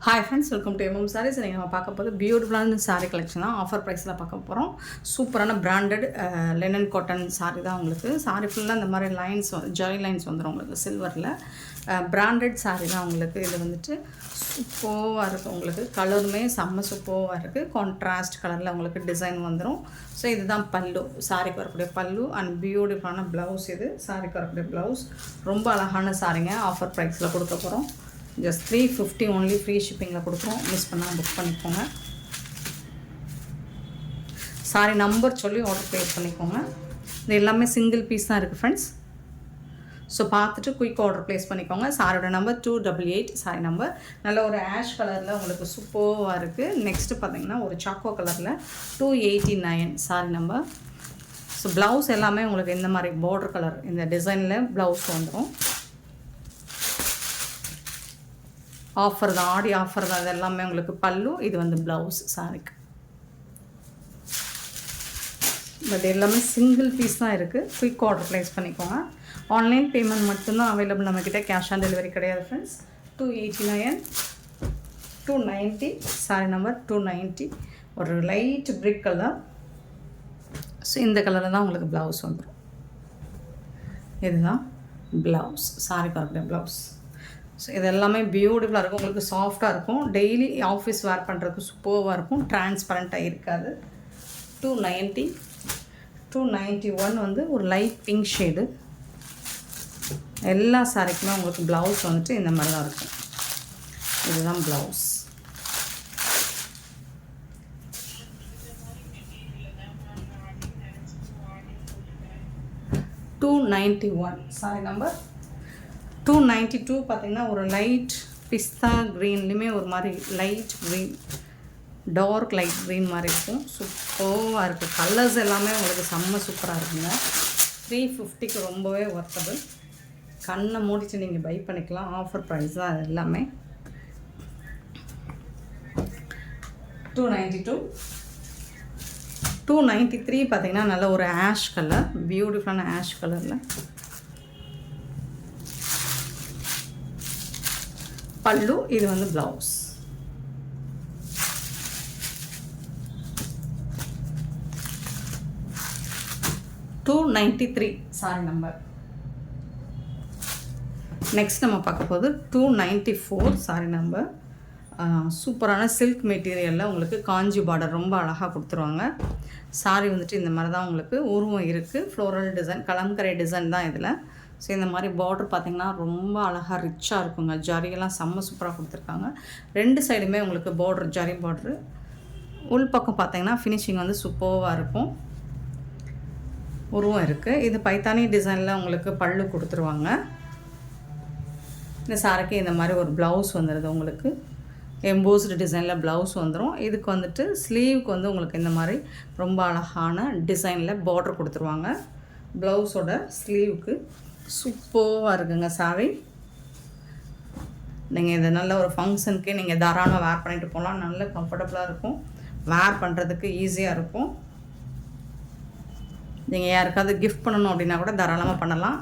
Hi friends, welcome to MM sarees. நீங்கள் நம்ம பார்க்க போது பியூட்டிஃபுல்லான சாரீ கலெக்ஷன் தான். ஆஃபர் ப்ரைஸில் பார்க்க போகிறோம். சூப்பரான பிராண்டட் லெனன் காட்டன் சாரீ தான் உங்களுக்கு. சாரீ ஃபுல்லாக இந்த மாதிரி லைன்ஸ் ஜரி லைன்ஸ் வந்துடும் உங்களுக்கு சில்வரில். பிராண்டட் சாரீ தான் உங்களுக்கு. இது வந்துட்டு சூப்பராக இருக்குது உங்களுக்கு. கலருமே செம்ம சூப்பராக இருக்குது. கான்ட்ராஸ்ட் கலரில் உங்களுக்கு டிசைன் வந்துடும். ஸோ இதுதான் பல்லு, சாரீக்கு வரக்கூடிய பல்லு அண்ட் பியூட்டிஃபுல்லான ப்ளவுஸ். இது சாரீக்கு வரக்கூடிய ப்ளவுஸ். ரொம்ப அழகான சாரீங்க. ஆஃபர் ப்ரைஸில் கொடுக்க போகிறோம். ஜஸ்ட் 350 ஒன்லி, ஃப்ரீ ஷிப்பிங்கில் கொடுக்குறோம். மிஸ் பண்ணால் புக் பண்ணிக்கோங்க. சாரி நம்பர் சொல்லி ஆர்டர் ப்ளேஸ் பண்ணிக்கோங்க. இது எல்லாமே சிங்கிள் பீஸ் தான் இருக்குது ஃப்ரெண்ட்ஸ். ஸோ பார்த்துட்டு குயிக் ஆர்டர் ப்ளேஸ் பண்ணிக்கோங்க. சாரியோட நம்பர் 288 சாரி நம்பர். நல்ல ஒரு ஆஷ் கலரில் உங்களுக்கு சூப்பராக இருக்குது. நெக்ஸ்ட்டு பார்த்தீங்கன்னா ஒரு சாக்கோ கலரில் 289 சாரி நம்பர். ஸோ ப்ளவுஸ் எல்லாமே உங்களுக்கு இந்த மாதிரி பார்டர் கலர் இந்த டிசைனில் ப்ளவுஸ் வந்துடும். ஆஃபர் தான், ஆடி ஆஃபர் தான். இது எல்லாமே உங்களுக்கு பல்லு. இது வந்து ப்ளவுஸ் சாரிக்கு. பட் எல்லாமே சிங்கிள் பீஸ் தான் இருக்குது. குயிக் ஆர்டர் ப்ளேஸ் பண்ணிக்கோங்க. ஆன்லைன் பேமெண்ட் மட்டும்தான் அவைலபிள் நம்மக்கிட்ட. கேஷ் ஆன் டெலிவரி கிடையாது ஃப்ரெண்ட்ஸ். 289 290 sorry number 290. ஒரு லைட் பிரிக் கலர். ஸோ இந்த கலரில் தான் உங்களுக்கு ப்ளவுஸ் வந்துடும். இதுதான் ப்ளவுஸ், சாரி வரக்கூடிய ப்ளவுஸ். ஸோ இது எல்லாமே பியூட்டிஃபுல்லாக இருக்கும் உங்களுக்கு. சாஃப்டாக இருக்கும். டெய்லி ஆஃபீஸ் வேர் பண்ணுறதுக்கு சூப்பராக இருக்கும். டிரான்ஸ்பரண்ட்டாக இருக்காது. 290 291 வந்து ஒரு லைட் பிங்க் ஷேடு. எல்லா சாரிக்குமே உங்களுக்கு ப்ளவுஸ் வந்துட்டு இந்த மாதிரி தான் இருக்கும். இதுதான் ப்ளவுஸ். $291 sorry number 292. பார்த்திங்கன்னா ஒரு லைட் பிஸ்தா க்ரீன்லேயுமே ஒரு மாதிரி light green, dark light green மாதிரி இருக்கும். சூப்பராக இருக்குது. கலர்ஸ் எல்லாமே உங்களுக்கு செம்ம சூப்பராக இருக்குங்க. 350க்கு ரொம்பவே ஒர்த்தபிள். கண்ணை மூடிச்சு நீங்கள் பை பண்ணிக்கலாம். ஆஃபர் ப்ரைஸ் தான் அது எல்லாமே. 292 293 பார்த்திங்கன்னா நல்ல ஒரு ஆஷ் கலர், பியூட்டிஃபுல்லான ஆஷ் கலரில் பல்லு. இது வந்து ப்ளவுஸ். $293 sorry number. நெக்ஸ்ட் நம்ம பார்க்க போது 294 சாரி நம்பர். சூப்பரான சில்க் மெட்டீரியலில் உங்களுக்கு காஞ்சி பார்டர் ரொம்ப அழகாக கொடுத்துருவாங்க. சாரி வந்துட்டு இந்த மாதிரி தான் உங்களுக்கு உருவம் இருக்குது. ஃப்ளோரல் டிசைன், கலம்கரை டிசைன் தான் இதில். ஸோ இந்த மாதிரி பார்டர் பார்த்திங்கன்னா ரொம்ப அழகாக ரிச்சாக இருக்குங்க. ஜரியெல்லாம் செம்ம சூப்பராக கொடுத்துருக்காங்க. ரெண்டு சைடுமே உங்களுக்கு பார்டர், ஜரி பார்டரு. உள் பக்கம் பார்த்திங்கன்னா ஃபினிஷிங் வந்து சூப்பராக இருக்கும். உருவம் இருக்குது. இது பைத்தானி டிசைனில் உங்களுக்கு பல்லு கொடுத்துருவாங்க. இந்த சாரிக்கு இந்த மாதிரி ஒரு ப்ளவுஸ் வந்துடுது உங்களுக்கு. எம்போஸ்டு டிசைனில் ப்ளவுஸ் வந்துடும். இதுக்கு வந்துட்டு ஸ்லீவுக்கு வந்து உங்களுக்கு இந்த மாதிரி ரொம்ப அழகான டிசைனில் பார்டர் கொடுத்துருவாங்க. ப்ளவுஸோட ஸ்லீவுக்கு சூப்பராக இருக்குங்க சாரி. நீங்கள் இது நல்ல ஒரு ஃபங்க்ஷனுக்கு நீங்கள் தாராளமாக வேர் பண்ணிட்டு போகலாம். நல்ல கம்ஃபர்டபுளாக இருக்கும். வேர் பண்ணுறதுக்கு ஈஸியாக இருக்கும். நீங்கள் யாருக்காவது கிஃப்ட் பண்ணணும் அப்படின்னா கூட தாராளமாக பண்ணலாம்.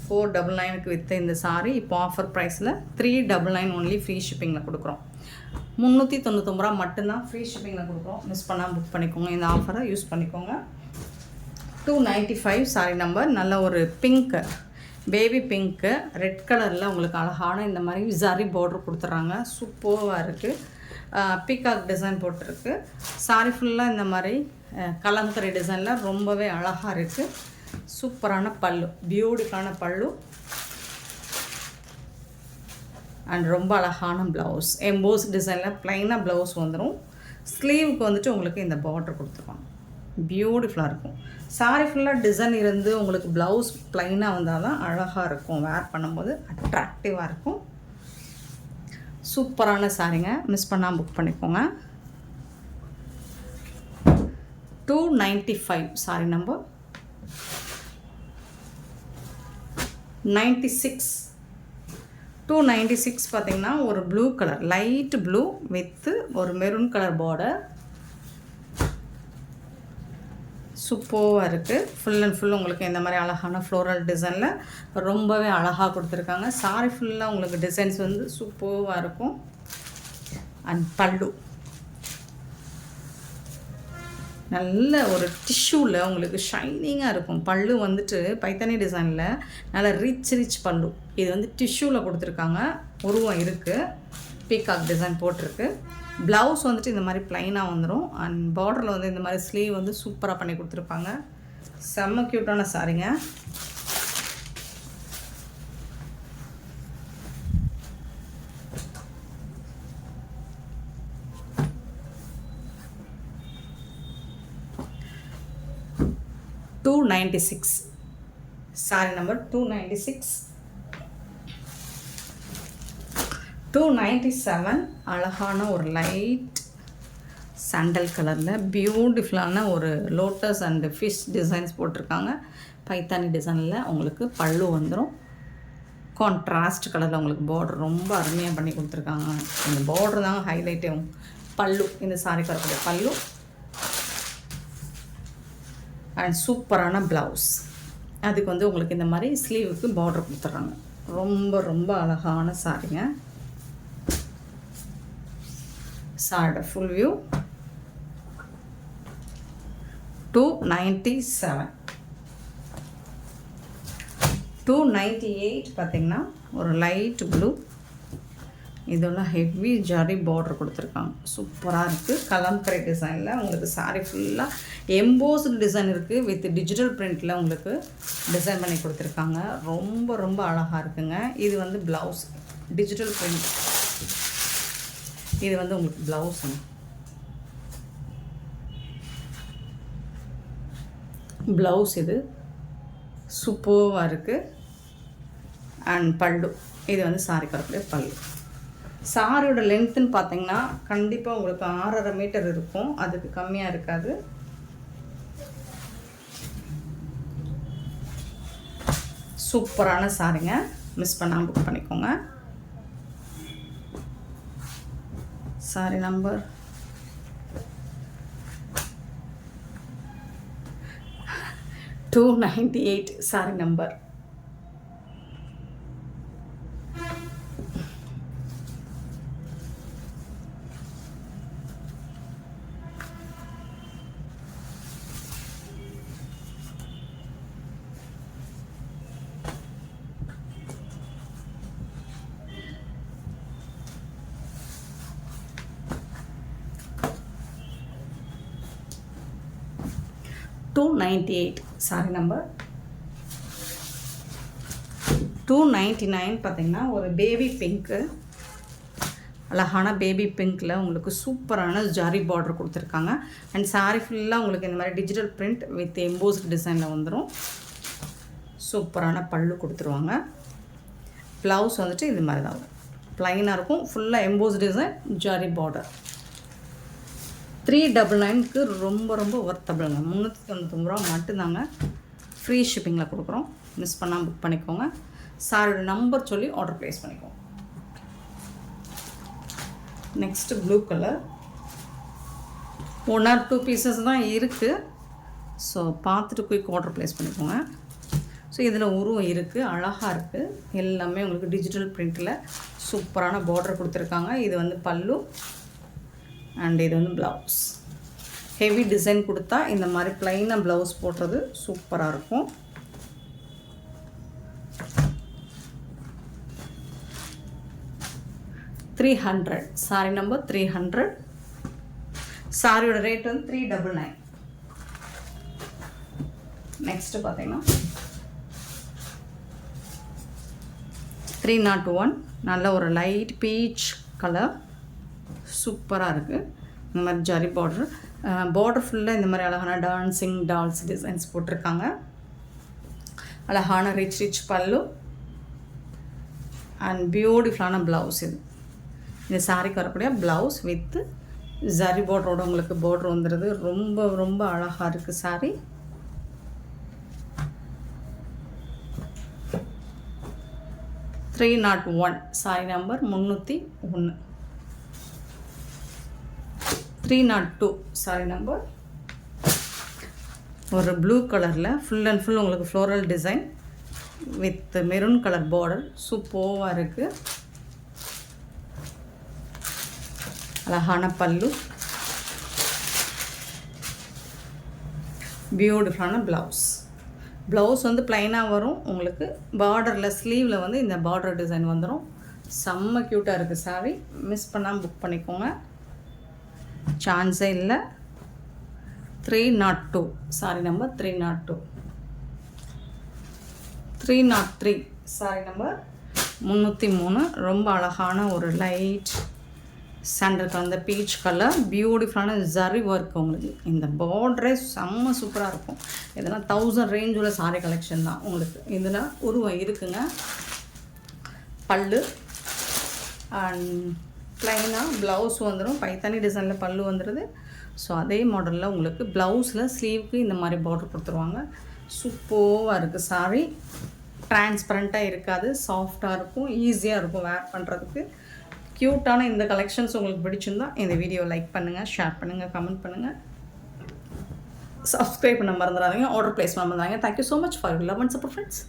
499க்கு விற்ற இந்த சாரி இப்போ ஆஃபர் ப்ரைஸில் 399 ஒன்லி, ஃப்ரீ ஷிப்பிங்கில் கொடுக்குறோம். 399 ரூபா மட்டும்தான் ஃப்ரீ ஷிப்பிங்கில் கொடுக்குறோம். மிஸ் பண்ணால் புக் பண்ணிக்கோங்க. இந்த ஆஃபரை யூஸ் பண்ணிக்கோங்க. 295 சாரி நம்பர். நல்ல ஒரு பிங்க்கு, பேபி பிங்க்கு, ரெட் கலரில் உங்களுக்கு அழகான இந்த மாதிரி ஜரி பார்டர் கொடுத்துட்றாங்க. சூப்பராக இருக்குது. பீகாக் டிசைன் போட்டிருக்கு. சாரி ஃபுல்லாக இந்த மாதிரி கலம்கரை டிசைனில் ரொம்பவே அழகாக இருக்குது. சூப்பரான பல்லு, பியூட்டிஃபுல்லான பல்லு அண்ட் ரொம்ப அழகான ப்ளவுஸ். எம்போஸ் டிசைனில் ப்ளைனாக ப்ளவுஸ் வந்துடும். ஸ்லீவுக்கு வந்துட்டு உங்களுக்கு இந்த பார்டர் கொடுத்துருவாங்க. பியூட்டிஃபுல்லாக இருக்கும். சாரி ஃபுல்லாக டிசைன் இருந்து உங்களுக்கு ப்ளவுஸ் ப்ளைனாக வந்தால் தான் அழகாக இருக்கும். வேர் பண்ணும்போது அட்ராக்டிவாக இருக்கும். சூப்பரான சாரிங்க. மிஸ் பண்ணால் புக் பண்ணிக்கோங்க. 295 சாரி நம்பர். 296 பார்த்திங்கன்னா ஒரு blue colour, light blue with ஒரு மெரூன் கலர் பார்டர். சூப்பராக இருக்குது. ஃபுல் அண்ட் ஃபுல் உங்களுக்கு இந்த மாதிரி அழகான ஃப்ளோரல் டிசைனில் ரொம்பவே அழகாக கொடுத்துருக்காங்க. சாரி ஃபுல்லாக உங்களுக்கு டிசைன்ஸ் வந்து சூப்பராக இருக்கும். அண்ட் பல்லு நல்ல ஒரு டிஷ்யூவில் உங்களுக்கு ஷைனிங்காக இருக்கும். பல்லு வந்துட்டு பைத்தானி டிசைனில் நல்ல ரிச் பல்லு. இது வந்து டிஷ்யூவில் கொடுத்துருக்காங்க. உருவம் இருக்குது, பீகாக் டிசைன் போட்டிருக்கு. ப்ளவுஸ் வந்துட்டு இந்த மாதிரி ப்ளைனாக வந்துடும். அண்ட் பார்டரில் வந்து இந்த மாதிரி ஸ்லீவ் வந்து சூப்பராக பண்ணி கொடுத்துருப்பாங்க. செம்ம க்யூட்டான சாரிங்க. $296 சாரி நம்பர் 296. 297 அழகான ஒரு லைட் சாண்டல் கலரில் பியூட்டிஃபுல்லான ஒரு லோட்டஸ் அண்ட் ஃபிஷ் டிசைன்ஸ் போட்டிருக்காங்க. பைத்தானி டிசைனில் உங்களுக்கு பல்லு வந்துடும். கான்ட்ராஸ்ட் கலரில் உங்களுக்கு பார்டர் ரொம்ப அருமையாக பண்ணி கொடுத்துருக்காங்க. இந்த பார்டர் தாங்க ஹைலைட்டே. பல்லு இந்த சாரிக்கு வரக்கூடிய பல்லு அண்ட் சூப்பரான ப்ளவுஸ். அதுக்கு வந்து உங்களுக்கு இந்த மாதிரி ஸ்லீவுக்கு பார்டர் கொடுத்துட்றாங்க. ரொம்ப ரொம்ப அழகான சாரிங்க. சாரியோட ஃபுல் வியூ. 297. 298 பார்த்திங்கன்னா ஒரு லைட் ப்ளூ. இதெல்லாம் ஹெவி ஜரி பார்டர் கொடுத்துருக்காங்க. சூப்பராக இருக்குது. கலம்கரை டிசைனில் உங்களுக்கு சாரி ஃபுல்லாக எம்போஸ்டு டிசைன் இருக்குது. வித் டிஜிட்டல் பிரிண்டில் உங்களுக்கு டிசைன் பண்ணி கொடுத்துருக்காங்க. ரொம்ப ரொம்ப அழகாக இருக்குங்க. இது வந்து ப்ளவுஸ் டிஜிட்டல் பிரிண்ட். இது வந்து உங்களுக்கு ப்ளவுஸுங்க. ப்ளவுஸ் இது சூப்பராக இருக்குது. அண்ட் பல்லு இது வந்து சாரி கரக்கூடிய பல்லு. சாரியோட லென்த்துன்னு பார்த்தீங்கன்னா கண்டிப்பாக உங்களுக்கு 6.5 மீட்டர் இருக்கும். அதுக்கு கம்மியாக இருக்காது. சூப்பரான சாரிங்க. மிஸ் பண்ணாமல் புக் பண்ணிக்கோங்க. Sorry number 298 sorry number. $298 sorry number. 299 பார்த்திங்கன்னா ஒரு பேபி பிங்க்கு. அழகான பேபி பிங்க்கில் உங்களுக்கு சூப்பரான ஜாரி பார்டர் கொடுத்துருக்காங்க. அண்ட் சாரி ஃபுல்லாக உங்களுக்கு இந்த மாதிரி டிஜிட்டல் பிரிண்ட் வித் எம்போஸ்ட் டிசைனில் வந்துடும். சூப்பரான பல்லு கொடுத்துருவாங்க. ப்ளவுஸ் வந்துட்டு இது மாதிரி தான் ப்ளைனாக இருக்கும். ஃபுல்லாக எம்போஸ்ட் டிசைன் ஜாரி பார்டர். 399க்கு ரொம்ப ரொம்ப ஒர்த்தபிளுங்க. 399 ரூபா மட்டும்தாங்க. ஃப்ரீ ஷிப்பிங்கில் கொடுக்குறோம். மிஸ் பண்ணாமல் புக் பண்ணிக்கோங்க. சாரோட நம்பர் சொல்லி ஆர்டர் ப்ளேஸ் பண்ணிக்கோங்க. Next blue colour. 1 or 2 pieces தான் இருக்குது. ஸோ பார்த்துட்டு குயிக் ஆர்டர் ப்ளேஸ் பண்ணிக்கோங்க. ஸோ இதில் உருவம் இருக்குது, அழகாக இருக்குது. எல்லாமே உங்களுக்கு டிஜிட்டல் பிரிண்டில் சூப்பரான பார்டர் கொடுத்துருக்காங்க. இது வந்து பல்லு அண்ட் இது வந்து ப்ளவுஸ். ஹெவி டிசைன் கொடுத்தா இந்த மாதிரி ப்ளைனாக ப்ளவுஸ் போடுறது சூப்பராக இருக்கும். $300 சாரி நம்பர் 300. சாரியோட ரேட் வந்து 399. நெக்ஸ்ட்டு பார்த்தீங்கன்னா 301 நல்ல ஒரு லைட் பீச் கலர். சூப்பராக இருக்குது. இந்த மாதிரி ஜரி பார்டர். பார்டர் ஃபுல்லாக இந்த மாதிரி அழகான டான்சிங் டால்ஸ் டிசைன்ஸ் போட்டிருக்காங்க. அழகான ரிச் பல்லு அண்ட் பியூட்டிஃபுல்லான ப்ளவுஸ். இந்த சாரிக்கு வரக்கூடிய ப்ளவுஸ் வித் ஜரி பார்டரோட உங்களுக்கு பார்டர் வந்துடுது. ரொம்ப ரொம்ப அழகாக இருக்குது sorry. $301 sorry number 301. 302 sorry number. ஒரு ப்ளூ கலரில் ஃபுல் அண்ட் ஃபுல் உங்களுக்கு floral design with maroon colour border. சூப்பராக இருக்குது. அழகான பல்லு, பியூட்டிஃபுல்லான ப்ளவுஸ். ப்ளவுஸ் வந்து ப்ளைனாக வரும் உங்களுக்கு. பார்டரில் ஸ்லீவில் வந்து இந்த பார்டர் டிசைன் வந்துடும். செம்ம க்யூட்டாக இருக்குது சாரீ. மிஸ் பண்ணாமல் புக் பண்ணிக்கோங்க, சான்ஸே இல்லை. 302 சாரி நம்பர் 302. 303 sorry number 303. ரொம்ப அழகான ஒரு லைட் சாண்டல் கலந்த பீச் கலர், பியூட்டிஃபுல்லான ஜரி ஒர்க். உங்களுக்கு இந்த பார்டரே செம்ம சூப்பராக இருக்கும். இதெல்லாம் 1000 ரேஞ்ச் உள்ள சாரி கலெக்ஷன் தான் உங்களுக்கு. இதில் உருவம் இருக்குங்க. பல்லு அண்ட் ப்ளைனாக ப்ளவுஸ் வந்துடும். பைத்தானி டிசைனில் பல்லு வந்துடுது. ஸோ அதே மாடலில் உங்களுக்கு ப்ளவுஸில் ஸ்லீவுக்கு இந்த மாதிரி பார்டர் கொடுத்துருவாங்க. சூப்பராக இருக்குது சாரீ. டிரான்ஸ்பரண்ட்டாக இருக்காது, சாஃப்டாக இருக்கும், ஈஸியாக இருக்கும் வேர் பண்ணுறதுக்கு. க்யூட்டான இந்த கலெக்ஷன்ஸ் உங்களுக்கு பிடிச்சிருந்தா இந்த வீடியோ லைக் பண்ணுங்கள், ஷேர் பண்ணுங்கள், கமெண்ட் பண்ணுங்கள், சப்ஸ்கிரைப் பண்ண மறந்துடாதீங்க, ஆர்டர் ப்ளேஸ் பண்ண மறந்துடாதீங்க. Thank you so much for your love and support friends.